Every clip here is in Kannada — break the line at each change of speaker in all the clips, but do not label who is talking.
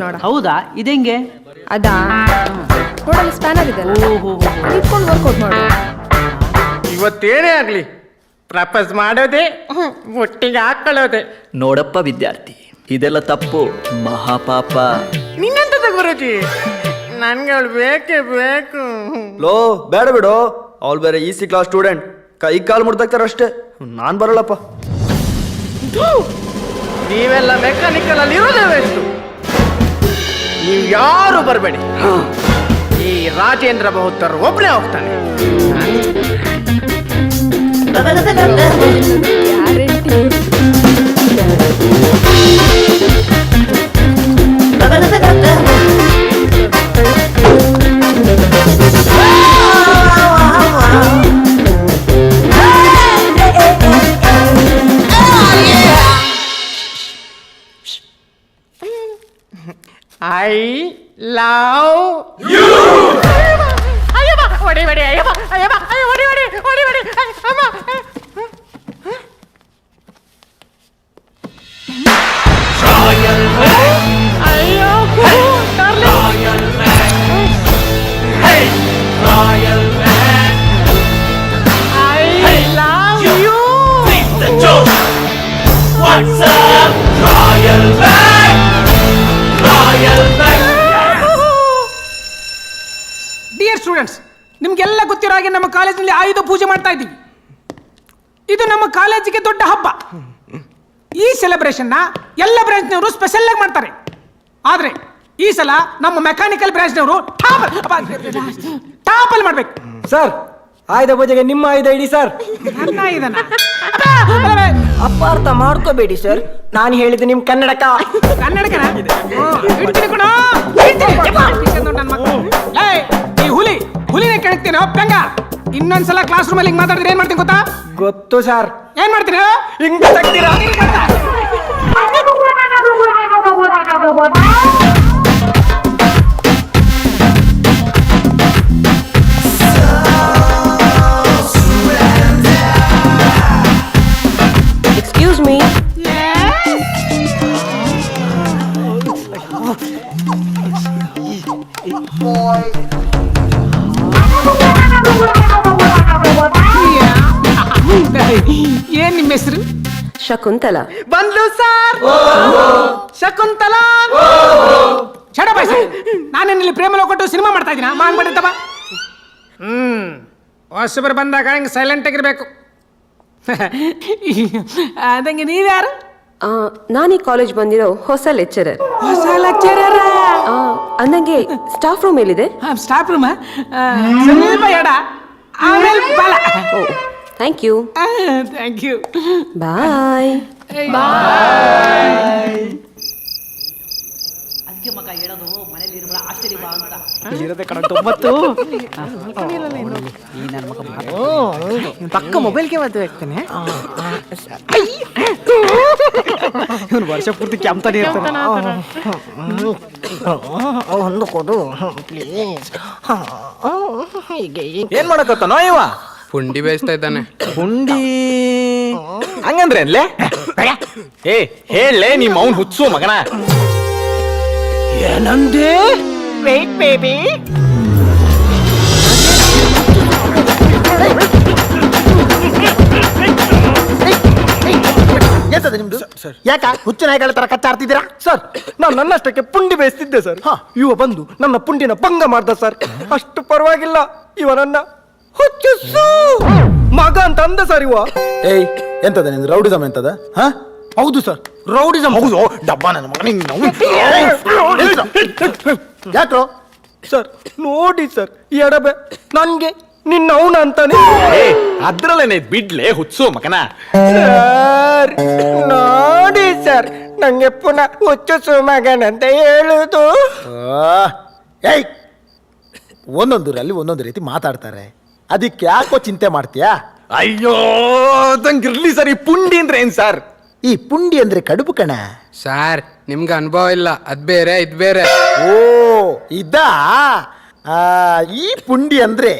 ನೋಡ.
ಹೌದಾ? ಇದೆಂಗೆ?
ಅದಾ ನೋಡಲ್ಲಿ ಸ್ಪ್ಯಾನರ್ ಇದೆ, ಇಟ್ಕೊಂಡು ವರ್ಕೌಟ್ ಮಾಡು.
ಇವತ್ತೇನೇ ಆಗ್ಲಿ ಪ್ರಪೋಸ್ ಮಾಡೋದೆ, ಒಟ್ಟಿಗೆ ಹಾಕೊಳ್ಳೋದೆ.
ನೋಡಪ್ಪ ವಿದ್ಯಾರ್ಥಿ, ಇದೆಲ್ಲ ತಪ್ಪು, ಮಹಾಪಾಪ.
ನಿನ್ನಂತದ ಗುರುಜಿ, ನನ್ಗೆ ಅವಳು ಬೇಕೇ ಬೇಕು.
ಲೋ ಬೇಡ ಬಿಡು, ಅವಳು ಬೇರೆ EC ಕ್ಲಾಸ್ ಸ್ಟೂಡೆಂಟ್, ಕೈ ಕಾಲು ಮುಡ್ದಾಕ್ತಾರ ಅಷ್ಟೇ. ನಾನು ಬರಲ್ಲಪ್ಪ.
ನೀವೆಲ್ಲ ಮೆಕ್ಯಾನಿಕಲ್ ಅಲ್ಲಿ ಇರೋದೇ ವೇಸ್ಟು. ನೀವು ಯಾರು ಬರಬೇಡಿ, ಈ ರಾಜೇಂದ್ರ ಬಹುತರ್ ಒಬ್ಬನೇ ಹೋಗ್ತಾನೆ. I love you. ಅಯ್ಯಮ್ಮ ಹೊಡಿ ಹೊಡಿ, ಅಯ್ಯಮ್ಮ ಅಯ್ಯಮ್ಮ, ಅಯ್ಯೋ ಹೊಡಿ ಹೊಡಿ ಹೊಡಿ ಹೊಡಿ ಅಮ್ಮ. ಅಯ್ಯೋ I love you.
Dear students, ನಿಮ್ಗೆಲ್ಲ ಗೊತ್ತಿರೋ ಹಾಗೆ ನಮ್ಮ ಕಾಲೇಜಿನಲ್ಲಿ ಆಯುಧ ಪೂಜೆ ಮಾಡ್ತಾ ಇದ್ದೀವಿ. ಇದು ನಮ್ಮ ಕಾಲೇಜಿಗೆ ದೊಡ್ಡ ಹಬ್ಬ. ಈ ಸೆಲೆಬ್ರೇಷನ್ನ ಎಲ್ಲ ಬ್ರಾಂಚ್ನವರು ಸ್ಪೆಷಲ್ ಆಗಿ ಮಾಡ್ತಾರೆ. ಆದ್ರೆ ಈ ಸಲ ನಮ್ಮ ಮೆಕ್ಯಾನಿಕಲ್ ಬ್ರಾಂಚ್ನವರು ಟಾಪಲ್ ಮಾಡ್ಬೇಕು.
ಸರ್, ಆಯುಧ ಪೂಜೆಗೆ ನಿಮ್ಮ ಆಯುಧ ಇಡಿ ಸರ್.
ನನ್ನ ಆಯುಧನ
ಅಪಾರ್ಥ ಮಾಡ್ಕೋಬೇಡಿ ಸರ್, ನಾನು ಹೇಳಿದ್ದು ನಿಮ್ ಕನ್ನಡಕ.
ಕನ್ನಡಕನ ಹಿಡ್ತೀನಿ ಕಣ, ಈ ಹುಲಿನೇ ಕೆಣಕ್ತೀನೋ ಪೆಂಗ. ಇನ್ನೊಂದ್ಸಲ ಕ್ಲಾಸ್ ರೂಮ್ ಅಲ್ಲಿ ಮಾತಾಡಿದ್ರೆ ಏನ್ ಮಾಡ್ತೀನಿ ಗೊತ್ತಾ?
ಗೊತ್ತು ಸರ್.
ಏನ್ ಮಾಡ್ತೀನಿ?
ಹಿಂಗ ತಗ್ತೀರಾ?
Excuse me.
ಏನ್ ನಿಮ್ಮ ಹೆಸರು?
ಶಕುಂತಲಾ.
ಬಂದ್ಲು ಸರ್. ಶಕುಂತಲಾ.
ನಾನೇನಲ್ಲಿ ಪ್ರೇಮ ಕೊಟ್ಟು ಸಿನಿಮಾ ಮಾಡ್ತಾ ಇದ್ದೀನ? ಮಾಡ್ಬಿಟ್ಟಿತ್ತವ. ಹೊಸಬರು ಬಂದಾಗ ಹಿಂಗೆ ಸೈಲೆಂಟ್ ಆಗಿರ್ಬೇಕು. ಅದಂಗೆ ನೀವ್ಯಾರು?
ನಾನು ಈ ಕಾಲೇಜ್ ಬಂದಿರೋ ಹೊಸ ಲೆಕ್ಚರರ್.
ಹೊಸ ಲೆಕ್ಚರರ್
ಅಂದಂಗೆ ಸ್ಟಾಫ್ ರೂಮ್ ಎಲ್ಲಿದೆ?
ಸ್ಟಾಫ್ ರೂಮ್ ಸ್ವಲ್ಪ ಎಡ, ಆಮೇಲೆ ಬಲ.
ಓ, thank you.
Thank you.
Bye.
ಅದಕ್ಕೆ ಮಗ ಹೇಳೋದು, ಮನೇಲಿ ಇರಬೇಡ, ಹಾಸ್ಟೆಲ್ ಬಾ ಅಂತ.
ಇರೋದೇ ಕಣ 90.
ಈ ನನ್ನ ಮಗ
ಪಕ್ಕ ಮೊಬೈಲ್ಗೆ ಮದುವೆ ಆಗ್ತಾನೆ. ಇವನು ವರ್ಷ ಪೂರ್ತಿ ಕೆಮ್ತಾನೆ ಇರ್ತಾನೆ. ಒಂದು ಕೊಡು ಪ್ಲೀಸ್.
ಏನ್ ಮಾಡಕತ್ತಾನೋ ಇವ?
ಪುಂಡಿ ಬೇಯಿಸ್ತಾ ಇದ್ದಾನೆ.
ಪುಂಡಿ ಹಂಗಂದ್ರೆ ಅನ್ಲೇ? ಏ ಹೇಳಲೇ, ನಿಮ್ಮ ಅವ್ನು ಹುಚ್ಚು ಮಗನ.
ಏನಂದೆ? Wait baby. ಎಂತದ ನಿಮ್ದು? ಯಾಕ ಹುಚ್ಚು ನಾಯಿಗಳ ತರ ಕಚ್ಚಾಡ್ತಿದ್ದೀರಾ?
ಸರ್, ನಾನು ನನ್ನಷ್ಟಕ್ಕೆ ಪುಂಡಿ ಬೇಯಿಸ್ತಿದ್ದೆ ಸರ್. ಇವ ಬಂದು ನನ್ನ ಪುಂಡಿನ ಭಂಗ ಮಾಡ್ದ ಸರ್. ಅಷ್ಟು ಪರವಾಗಿಲ್ಲ, ಇವ ನನ್ನ ಹುಚ್ಚು ಮಗ ಅಂತ ಅಂದ ಸರ್ ಇವ.
ಏಯ್, ಎಂತದ ನಿಂದು ರೌಡಿಸಮ್ ಎಂತದ? ಹಾ,
ಹೌದು ಸರ್, ರೌಡಿಸಮ್.
ಹೌದು, ಡಬ್ಬ ನನ್ನ ಮಗನ. ಯಾಕ್ರೋ
ಸರ್ ನೋಡಿ ಸರ್, ಎಡಬೆ ನನ್ಗೆ ನಿನ್ನ ಅವನ ಅಂತಾನೆ.
ಅದ್ರಲ್ಲೇನೆ ಬಿಡ್ಲೆ ಹುಚ್ಚು ಮಗನ.
ಸರ್ ನೋಡಿ ಸರ್, ನಂಗೆ ಪುನಃ ಹುಚ್ಚು ಮಗನಂತ ಹೇಳುದು.
ಏಯ್, ಒಂದೊಂದರಲ್ಲಿ ಒಂದೊಂದು ರೀತಿ ಮಾತಾಡ್ತಾರೆ, ಅದಕ್ಕೆ ಯಾಕೋ ಚಿಂತೆ ಮಾಡ್ತೀಯಾ?
ಅಯ್ಯೋ ತಂಗಿರ್ಲಿ ಸರ್, ಈ ಪುಂಡಿ ಅಂದ್ರೆ ಏನ್ ಸರ್?
ಈ ಪುಂಡಿ ಅಂದ್ರೆ ಕಡುಬು ಕಣ.
ಸಾರ್, ನಿಮ್ಗೆ ಅನುಭವ ಇಲ್ಲ, ಅದ್ ಬೇರೆ ಇದ್ ಬೇರೆ.
ಓ ಇದಾ? ಈ ಪುಂಡಿ ಅಂದ್ರೆ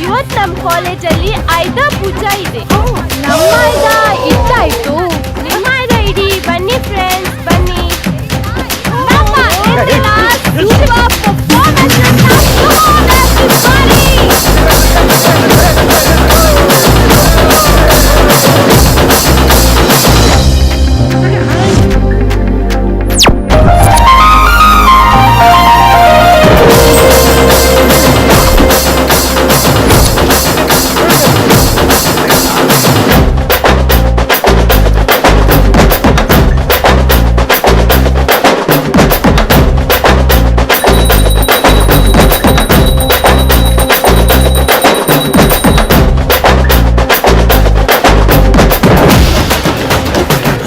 ಇವತ್ತು ನಮ್ಮ ಕಾಲೇಜಲ್ಲಿ ಆಯುಧ ಪೂಜಾ ಇದೆ. ನಮ್ಮ ಆಯುಧ ಇದ್ದಾಯ್ತು, ನಿಮ್ಮ ಆಯುಧ ಇಡಿ. ಬನ್ನಿ ಫ್ರೆಂಡ್ಸ್, ಬನ್ನಿ. ನಮ್ಮ ಇಂದಿನ ಶಿವ performance ಅನ್ನ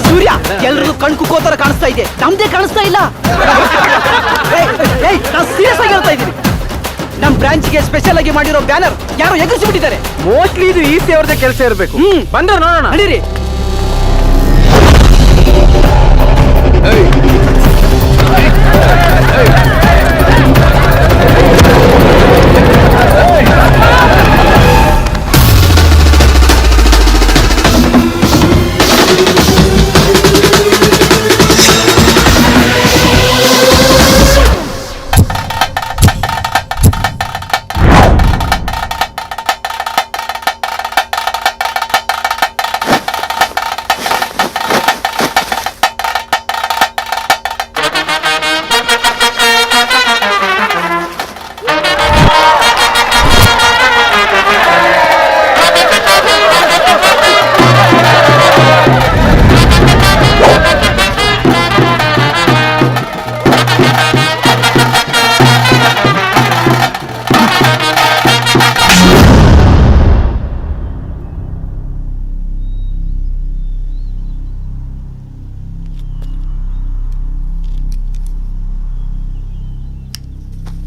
ಸೂರ್ಯ ಎಲ್ರಿಗೂ ಕಣ್ ಕುಕ್ಕೋತರ ಕಾಣಿಸ್ತಾ ಇದೆ, ನಮ್ದೇ ಕಾಣಿಸ್ತಾ ಇಲ್ಲ. ನಾನು ಸೀರಿಯಸ್ ಆಗಿ ಹೇಳ್ತಾ ಇದ್ದೀನಿ. ನಮ್ ಬ್ರಾಂಚ್ಗೆ ಸ್ಪೆಷಲ್ ಆಗಿ ಮಾಡಿರೋ ಬ್ಯಾನರ್ ಯಾರೋ ಎಗರಿಸಿಬಿಟ್ಟಿದ್ದಾರೆ.
ಮೋಸ್ಟ್ಲಿ ಇದು ಈ ಅವ್ರದ್ದೇ ಕೆಲಸ ಇರಬೇಕು. ಬಂದ್ರೆ ನೋಡೋಣ.
ನಡೀರಿ.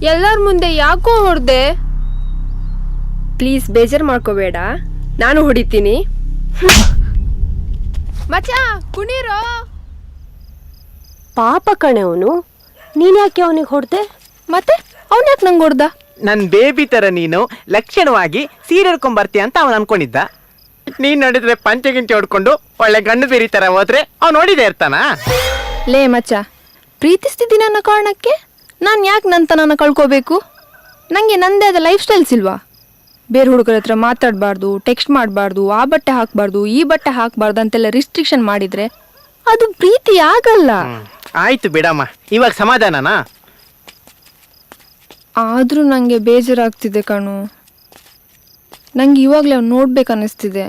ಎಲ್ಲರ ಮುಂದೆ ಯಾಕೋ ಹೊಡೆದೆ? ಪ್ಲೀಸ್ ಬೇಜಾರು ಮಾಡ್ಕೋಬೇಡ, ನಾನು ಹೊಡಿತೀನಿ. ಮಚ್ಚ ಕುಣೀರೋ.
ಪಾಪ ಕಣೆ ಅವನು, ನೀನ್ ಯಾಕೆ ಅವನಿಗೆ ಹೊಡ್ದೆ?
ಮತ್ತೆ ಅವನ್ ಯಾಕೆ ನಂಗೆ ಹೊಡ್ದ?
ನನ್ ಬೇಬಿ ತರ ನೀನು ಲಕ್ಷಣವಾಗಿ ಸೀರೆ ಹಿಡ್ಕೊಂಡ್ ಬರ್ತೀಯ ಅಂತ ಅವನು ಅನ್ಕೊಂಡಿದ್ದ. ನೀನ್ ನೋಡಿದ್ರೆ ಪಂಚೆ ಗಿಂಚೆ ಹೊಡ್ಕೊಂಡು ಒಳ್ಳೆ ಗಂಡು ಬೇರಿ ತರ ಹೋದ್ರೆ ಅವ್ನು ನೋಡಿದೆ ಇರ್ತಾನ.
ಲೇ ಮಚ್ಚ, ಪ್ರೀತಿಸ್ತಿದ್ದೀನಿ ಅನ್ನೋ ಕಾರಣಕ್ಕೆ ನಾನು ಯಾಕೆ ನನ್ನ ಕಳ್ಕೋಬೇಕು? ನನಗೆ ನಂದೇ ಆದ ಲೈಫ್ ಸ್ಟೈಲ್ಸ್ ಇಲ್ವಾ? ಬೇರೆ ಹುಡುಗರ ಹತ್ರ ಮಾತಾಡಬಾರ್ದು, ಟೆಕ್ಸ್ಟ್ ಮಾಡಬಾರ್ದು, ಆ ಬಟ್ಟೆ ಹಾಕಬಾರ್ದು, ಈ ಬಟ್ಟೆ ಹಾಕಬಾರ್ದು ಅಂತೆಲ್ಲ ರಿಸ್ಟ್ರಿಕ್ಷನ್ ಮಾಡಿದರೆ ಅದು ಪ್ರೀತಿ ಆಗಲ್ಲ.
ಆಯ್ತು ಬಿಡಮ್ಮ, ಇವಾಗ ಸಮಾಧಾನನಾ?
ಆದರೂ ನನಗೆ ಬೇಜಾರಾಗ್ತಿದೆ ಕಣು. ನಂಗೆ ಇವಾಗಲೇ ಅವ್ನು ನೋಡ್ಬೇಕು ಅನ್ನಿಸ್ತಿದೆ.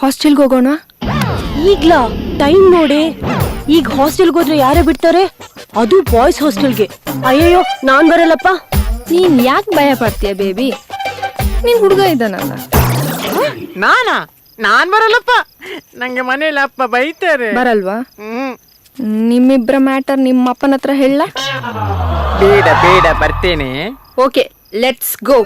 ಹಾಸ್ಟೆಲ್ಗೆ ಹೋಗೋಣ?
ಈಗ್ಲಾ? ಟೈಮ್ ನೋಡಿ, ಈಗ ಹಾಸ್ಟೆಲ್ಗೆ ಹೋದ್ರೆ ಯಾರೇ ಬಿಡ್ತಾರೆ? ಅದು ಬಾಯ್ಸ್ ಹಾಸ್ಟೆಲ್ಗೆ. ಅಯ್ಯಯ್ಯೋ, ನಾನ್ ಬರಲ್ಲಪ್ಪ.
ನೀನ್ ಯಾಕೆ ಭಯ ಪಡ್ತೀಯ ಬೇಬಿ? ನೀನ್ ಹುಡುಗ ಇದ್ದಾನಲ್ಲ.
ನಾನ್ ಬರಲ್ಲಪ್ಪ, ನಂಗೆ ಮನೇಲಿ ಅಪ್ಪ ಬೈತಾರೆ.
ಬರಲ್ವಾ? ನಿಮ್ಮಿಬ್ರ ಮ್ಯಾಟರ್ ನಿಮ್ಮ ಅಪ್ಪನ ಹತ್ರ ಹೇಳ.
ಬೇಡ ಬೇಡ, ಬರ್ತೇನೆ.
Okay, let's go.